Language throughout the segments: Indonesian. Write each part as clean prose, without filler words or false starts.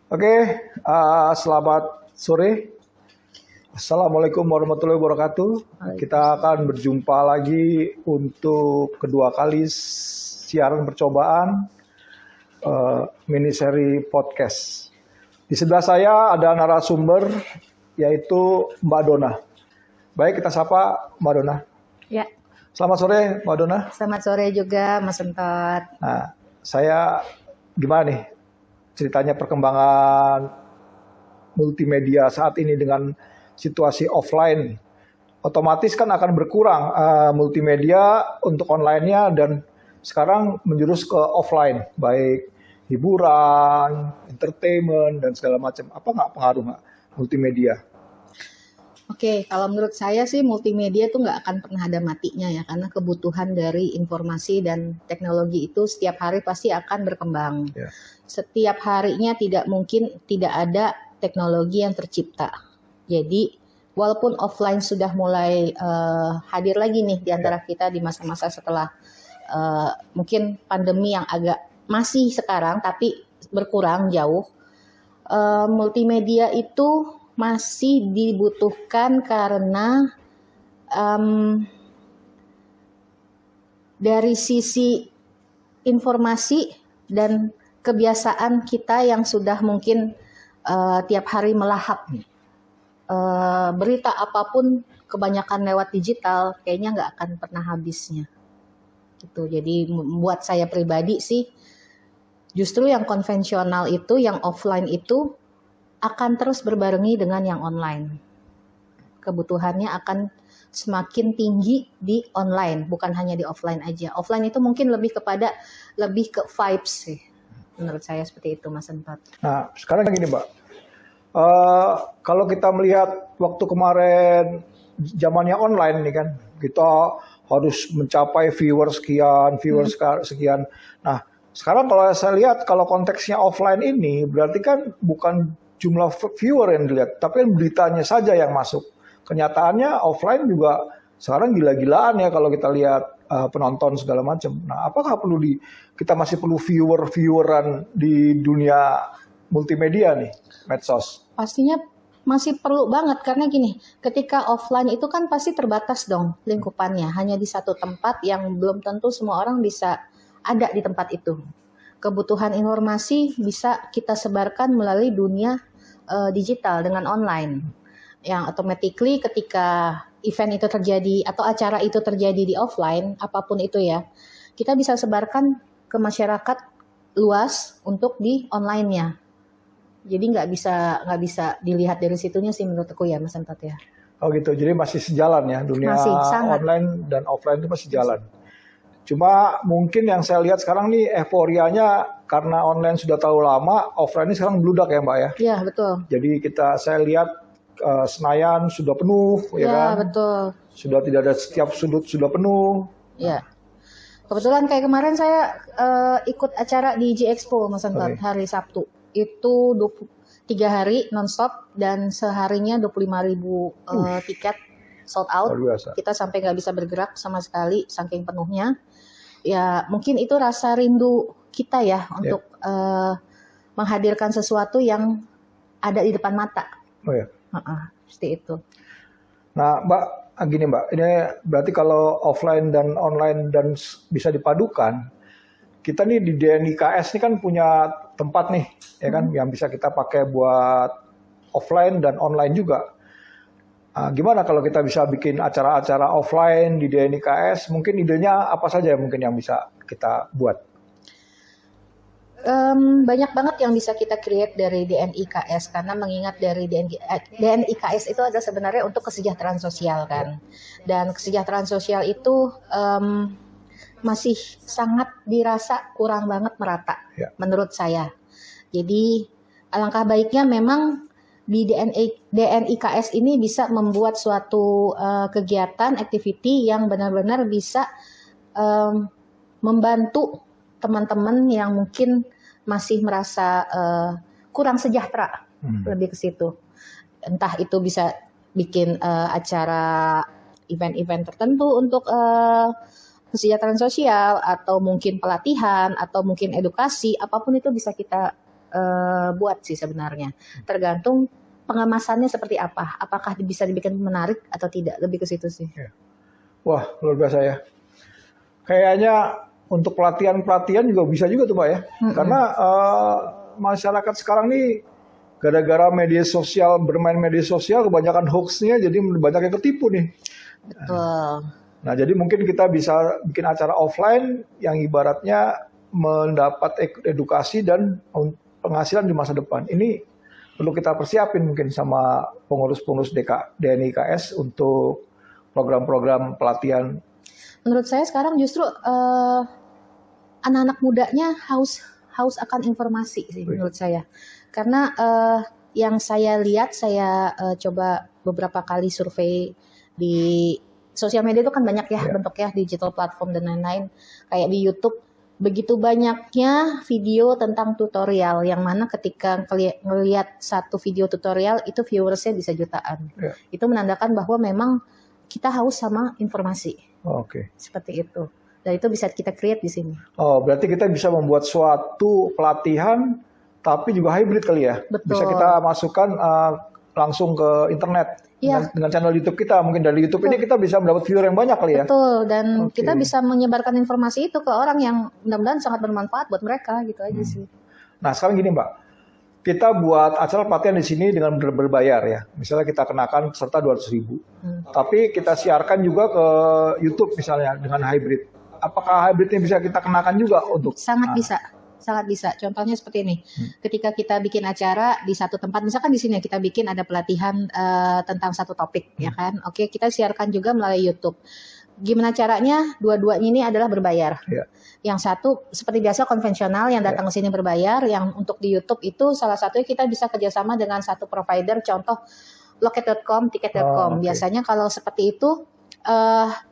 Oke, selamat sore. Assalamualaikum warahmatullahi wabarakatuh. Kita akan berjumpa lagi untuk kedua kali siaran percobaan mini seri podcast. Di sebelah saya ada narasumber yaitu Mbak Dona. Baik, kita sapa Mbak Dona. Ya. Selamat sore Mbak Dona. Selamat sore juga Mas Entot. Nah, saya gimana nih ceritanya perkembangan multimedia saat ini dengan situasi offline? Otomatis kan akan berkurang multimedia untuk online-nya dan sekarang menjurus ke offline, baik hiburan, entertainment, dan segala macam. Apa nggak pengaruh nggak multimedia? Oke, kalau menurut saya sih multimedia tuh nggak akan pernah ada matinya ya, karena kebutuhan dari informasi dan teknologi itu setiap hari pasti akan berkembang. Ya. Setiap harinya tidak mungkin tidak ada teknologi yang tercipta. Jadi walaupun offline sudah mulai hadir lagi nih di antara kita di masa-masa setelah mungkin pandemi yang agak masih sekarang tapi berkurang jauh, multimedia itu masih dibutuhkan karena dari sisi informasi dan kebiasaan kita yang sudah mungkin tiap hari melahap berita apapun kebanyakan lewat digital, kayaknya nggak akan pernah habisnya. Gitu. Jadi buat saya pribadi sih, justru yang konvensional itu, yang offline itu akan terus berbarengi dengan yang online. Kebutuhannya akan semakin tinggi di online, bukan hanya di offline aja. Offline itu mungkin lebih ke vibes sih. Menurut saya seperti itu, Mas Entot. Nah, sekarang gini Mbak, kalau kita melihat waktu kemarin zamannya online nih kan, kita harus mencapai viewers sekian. Nah, sekarang kalau saya lihat, kalau konteksnya offline ini, berarti kan bukan jumlah viewer yang dilihat, tapi beritanya saja yang masuk. Kenyataannya offline juga sekarang gila-gilaan ya kalau kita lihat penonton segala macam. Nah, apakah kita masih perlu vieweran di dunia multimedia nih, medsos? Pastinya masih perlu banget, karena gini, ketika offline itu kan pasti terbatas dong lingkupannya, hanya di satu tempat yang belum tentu semua orang bisa ada di tempat itu. Kebutuhan informasi bisa kita sebarkan melalui dunia digital dengan online, yang automatically ketika event itu terjadi atau acara itu terjadi di offline, apapun itu ya, kita bisa sebarkan ke masyarakat luas untuk di online-nya. Jadi nggak bisa dilihat dari situnya sih menurut aku ya, Mas Entot ya. Oh gitu, jadi masih sejalan ya dunia online dan offline itu masih jalan. Cuma mungkin yang saya lihat sekarang nih euforianya karena online sudah terlalu lama, offline ini sekarang meludak ya Mbak ya? Iya betul. Jadi saya lihat Senayan sudah penuh ya kan? Betul. Sudah tidak ada, setiap sudut sudah penuh. Iya. Kebetulan kayak kemarin saya ikut acara di J Expo Mas Entot, hari Sabtu. Itu 3 hari nonstop dan seharinya 25.000 tiket sold out. Kita sampai nggak bisa bergerak sama sekali saking penuhnya. Ya mungkin itu rasa rindu kita ya untuk menghadirkan sesuatu yang ada di depan mata. Oh ya. Seperti itu. Nah Mbak, gini Mbak, ini berarti kalau offline dan online dan bisa dipadukan, kita nih di DNIKS ini kan punya tempat nih, ya kan, yang bisa kita pakai buat offline dan online juga. Gimana kalau kita bisa bikin acara-acara offline di DNIKS? Mungkin idenya apa saja mungkin yang bisa kita buat? Banyak banget yang bisa kita create dari DNIKS, karena mengingat dari DNIKS itu adalah sebenarnya untuk kesejahteraan sosial kan, dan kesejahteraan sosial itu masih sangat dirasa kurang banget merata menurut saya. Jadi alangkah baiknya memang di DNIKS ini bisa membuat suatu kegiatan, activity yang benar-benar bisa membantu teman-teman yang mungkin masih merasa kurang sejahtera, lebih ke situ. Entah itu bisa bikin acara event-event tertentu untuk kesejahteraan sosial, atau mungkin pelatihan, atau mungkin edukasi, apapun itu bisa kita buat sih sebenarnya. Tergantung pengemasannya seperti apa. Apakah bisa dibikin menarik atau tidak, lebih ke situ sih. Wah, luar biasa ya. Kayaknya untuk pelatihan-pelatihan juga bisa juga tuh Mbak ya. Karena masyarakat sekarang nih gara-gara media sosial, bermain media sosial kebanyakan hoax-nya, jadi banyak yang ketipu nih. Betul. Nah, jadi mungkin kita bisa bikin acara offline yang ibaratnya mendapat edukasi dan penghasilan di masa depan. Ini perlu kita persiapin mungkin sama pengurus-pengurus DNIKS untuk program-program pelatihan. Menurut saya sekarang justru anak-anak mudanya haus akan informasi sih menurut saya. Karena yang saya lihat, saya coba beberapa kali survei di sosial media itu kan banyak ya bentuknya, digital platform dan lain-lain. Kayak di YouTube, begitu banyaknya video tentang tutorial, yang mana ketika ngelihat satu video tutorial itu viewersnya bisa jutaan. Itu menandakan bahwa memang kita haus sama informasi. Seperti itu. Dan itu bisa kita create di sini. Oh, berarti kita bisa membuat suatu pelatihan, tapi juga hybrid kali ya. Betul. Bisa kita masukkan langsung ke internet dengan channel YouTube kita. Mungkin dari YouTube ini kita bisa mendapat viewer yang banyak kali ya. Betul. Dan kita bisa menyebarkan informasi itu ke orang yang mudah-mudahan sangat bermanfaat buat mereka, gitu aja sih. Nah, sekarang gini Mbak, kita buat acara pelatihan di sini dengan berbayar ya. Misalnya kita kenakan peserta 200.000. Tapi kita siarkan juga ke YouTube misalnya dengan hybrid. Apakah hybridnya bisa kita kenakan juga untuk? Sangat bisa. Contohnya seperti ini. Ketika kita bikin acara di satu tempat, misalkan di sini kita bikin ada pelatihan tentang satu topik, ya kan? Oke, kita siarkan juga melalui YouTube. Gimana caranya? Dua-duanya ini adalah berbayar. Yang satu seperti biasa konvensional yang datang ke sini berbayar. Yang untuk di YouTube itu salah satunya kita bisa kerjasama dengan satu provider, contoh loket.com, tiket.com. Biasanya kalau seperti itu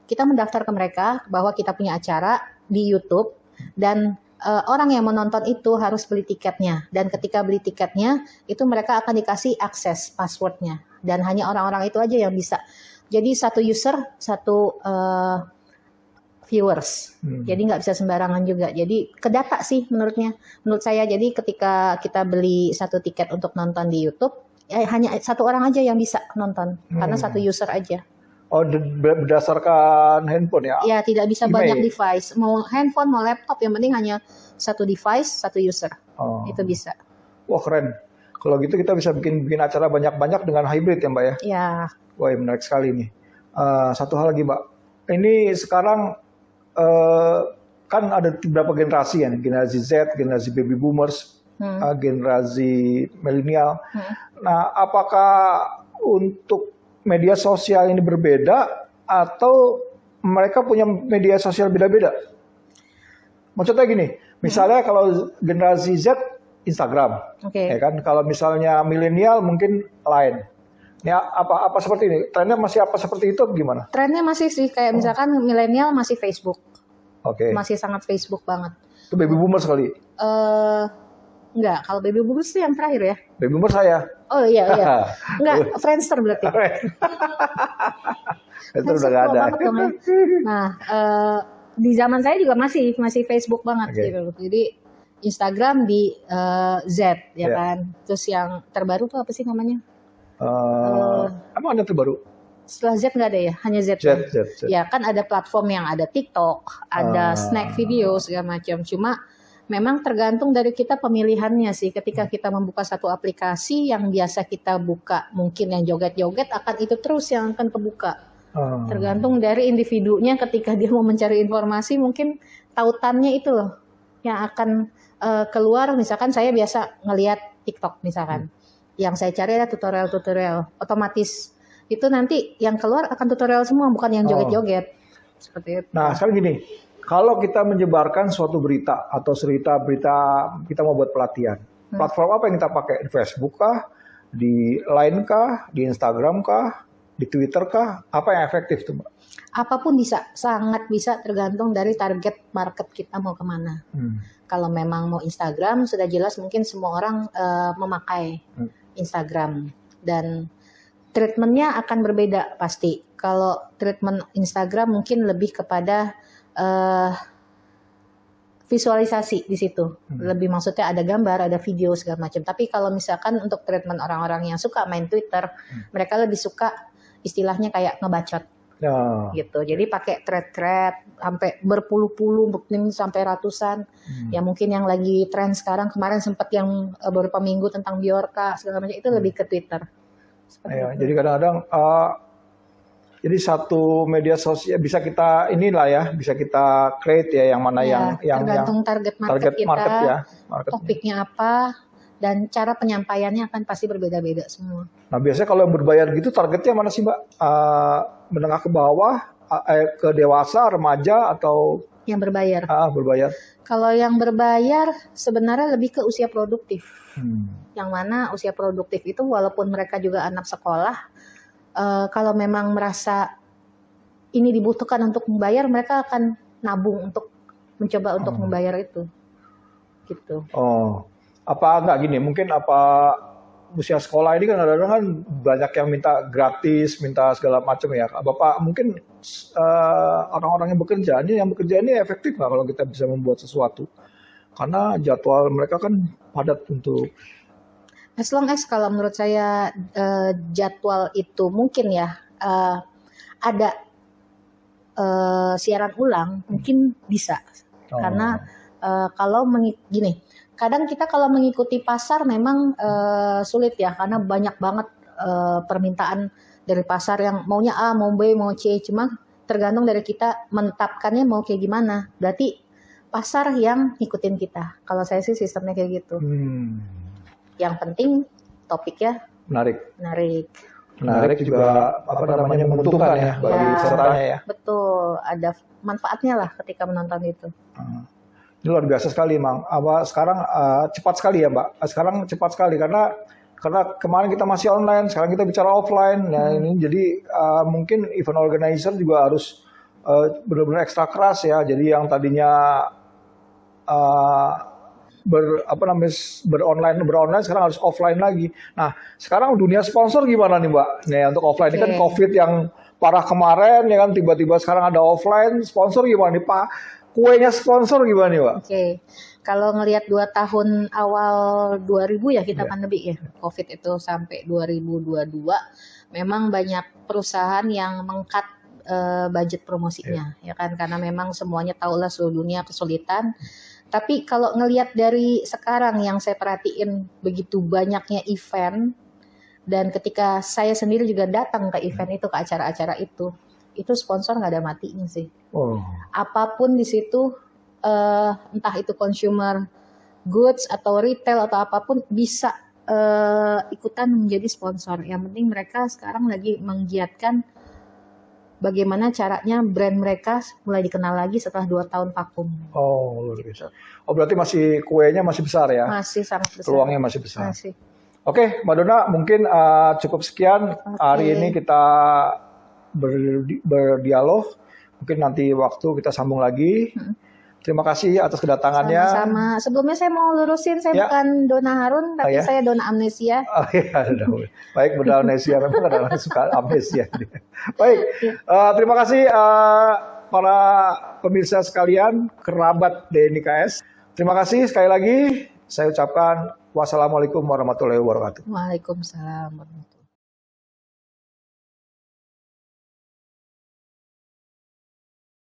kita mendaftar ke mereka bahwa kita punya acara di YouTube dan orang yang menonton itu harus beli tiketnya, dan ketika beli tiketnya itu mereka akan dikasih akses passwordnya, dan hanya orang-orang itu aja yang bisa. Jadi satu user satu viewers, jadi nggak bisa sembarangan juga. Jadi ke data sih menurut saya. Jadi ketika kita beli satu tiket untuk nonton di YouTube, hanya satu orang aja yang bisa nonton karena satu user aja. Oh, berdasarkan handphone ya? Ya, tidak bisa banyak device. Mau handphone, mau laptop, yang penting hanya satu device, satu user. Itu bisa. Wah, keren. Kalau gitu kita bisa bikin acara banyak-banyak dengan hybrid ya, Mbak ya? Ya. Wah, menarik sekali nih. Satu hal lagi, Mbak. Ini sekarang kan ada beberapa generasi ya, generasi Z, generasi baby boomers, generasi milenial. Nah, apakah untuk media sosial ini berbeda atau mereka punya media sosial beda-beda? Maksudnya gini, misalnya kalau generasi Z Instagram, ya kan? Kalau misalnya milenial mungkin lain. Ya apa seperti ini? Trennya masih apa seperti itu? Gimana? Trennya masih sih kayak misalkan milenial masih Facebook, masih sangat Facebook banget. Itu baby boomers kali? Enggak, kalau baby boomers itu yang terakhir ya. Baby boomers saya. Oh iya. Enggak, Friendster berarti. Itu udah nggak ada. Nah, di zaman saya juga masih Facebook banget gitu. Jadi Instagram di Z ya kan. Terus yang terbaru tuh apa sih namanya? Emang ada terbaru? Setelah Z nggak ada ya, hanya Z. Ya kan ada platform yang ada TikTok, ada snack video segala macam. Cuma memang tergantung dari kita pemilihannya sih. Ketika kita membuka satu aplikasi yang biasa kita buka, mungkin yang joget-joget akan itu terus yang akan kebuka. Tergantung dari individunya, ketika dia mau mencari informasi mungkin tautannya itu loh yang akan keluar. Misalkan saya biasa ngelihat TikTok misalkan. Yang saya cari adalah tutorial-tutorial. Otomatis itu nanti yang keluar akan tutorial semua, bukan yang joget-joget. Seperti itu. Nah, sekarang gini. Kalau kita menyebarkan suatu berita atau berita kita mau buat pelatihan, platform apa yang kita pakai? Di Facebook kah? Di Line kah? Di Instagram kah? Di Twitter kah? Apa yang efektif tuh, Mbak? Apapun bisa, sangat bisa, tergantung dari target market kita mau kemana. Kalau memang mau Instagram, sudah jelas mungkin semua orang memakai Instagram. Dan treatmentnya akan berbeda pasti. Kalau treatment Instagram mungkin lebih kepada visualisasi di situ. Lebih maksudnya ada gambar, ada video segala macam. Tapi kalau misalkan untuk treatment orang-orang yang suka main Twitter, mereka lebih suka istilahnya kayak ngebacot Ya. gitu. Jadi pakai thread sampai berpuluh-puluh, mungkin sampai ratusan. Ya mungkin yang lagi tren sekarang, kemarin sempat yang beberapa minggu tentang Bjorka segala macam, itu lebih ke Twitter. Seperti Ya, itu. jadi kadang-kadang jadi satu media sosial bisa kita inilah ya, bisa kita create ya yang mana Ya, yang tergantung target market target kita, market ya, market. topiknya apa, dan cara penyampaiannya akan pasti berbeda-beda semua. Nah, biasanya kalau yang berbayar gitu targetnya mana sih, Mbak? Menengah ke bawah, ke dewasa, remaja atau Yang berbayar. berbayar? Kalau yang berbayar sebenarnya lebih ke usia produktif. Yang mana usia produktif itu walaupun mereka juga anak sekolah, kalau memang merasa ini dibutuhkan untuk membayar, mereka akan nabung untuk mencoba untuk membayar itu. Gitu. Oh, apa enggak gini? Mungkin apa usia sekolah ini kan kadang-kadang kan banyak yang minta gratis, minta segala macam ya. Bapak mungkin orang-orang yang bekerja ini efektif nggak kalau kita bisa membuat sesuatu? Karena jadwal mereka kan padat untuk. As long as kalau menurut saya jadwal itu mungkin ya ada siaran ulang mungkin bisa. Karena kalau gini, kadang kita kalau mengikuti pasar memang sulit ya, karena banyak banget permintaan dari pasar yang maunya A, mau B, mau C. Cuma tergantung dari kita menetapkannya mau kayak gimana. Berarti pasar yang ngikutin kita. Kalau saya sih sistemnya kayak gitu. Yang penting topiknya Menarik juga apa namanya menguntungkan ya bagi pesertanya ya. Betul, ada manfaatnya lah ketika menonton itu. Ini luar biasa sekali, Mang. Sekarang cepat sekali ya, Mbak. Sekarang cepat sekali karena kemarin kita masih online, sekarang kita bicara offline. Nah, ini jadi mungkin event organizer juga harus benar-benar ekstra keras ya. Jadi yang tadinya beronline sekarang harus offline lagi. Nah, sekarang dunia sponsor gimana nih, Mbak? Nih untuk offline ini kan COVID yang parah kemarin ya kan, tiba-tiba sekarang ada offline, sponsor gimana nih, Pak? Kuenya sponsor gimana nih, Mbak? Oke. Kalau ngelihat 2 tahun awal 2000 ya kita pandemi ya, COVID itu sampai 2022, memang banyak perusahaan yang meng-cut budget promosinya, ya kan, karena memang semuanya tahulah seluruh dunia kesulitan. Tapi kalau ngelihat dari sekarang yang saya perhatiin begitu banyaknya event, dan ketika saya sendiri juga datang ke event itu, ke acara-acara itu sponsor nggak ada matinya sih. Apapun di situ, entah itu consumer goods atau retail atau apapun bisa ikutan menjadi sponsor. Yang penting mereka sekarang lagi menggiatkan bagaimana caranya brand mereka mulai dikenal lagi setelah 2 tahun vakum. Oh, luar biasa. Oh, berarti kuenya masih besar ya? Masih sangat besar. Peluangnya masih besar. Masih. Oke, Mbak Dona, mungkin cukup sekian hari ini kita berdialog. Mungkin nanti waktu kita sambung lagi. Terima kasih atas kedatangannya. Sama-sama. Sebelumnya saya mau lurusin, saya bukan Dona Harun, tapi saya Dona Amnesia. Oh iya, baik, Dona Amnesia. Memang kadang-kadang suka amnesia. Baik, terima kasih para pemirsa sekalian, kerabat DNIKS. Terima kasih sekali lagi. Saya ucapkan wassalamualaikum warahmatullahi wabarakatuh. Waalaikumsalam.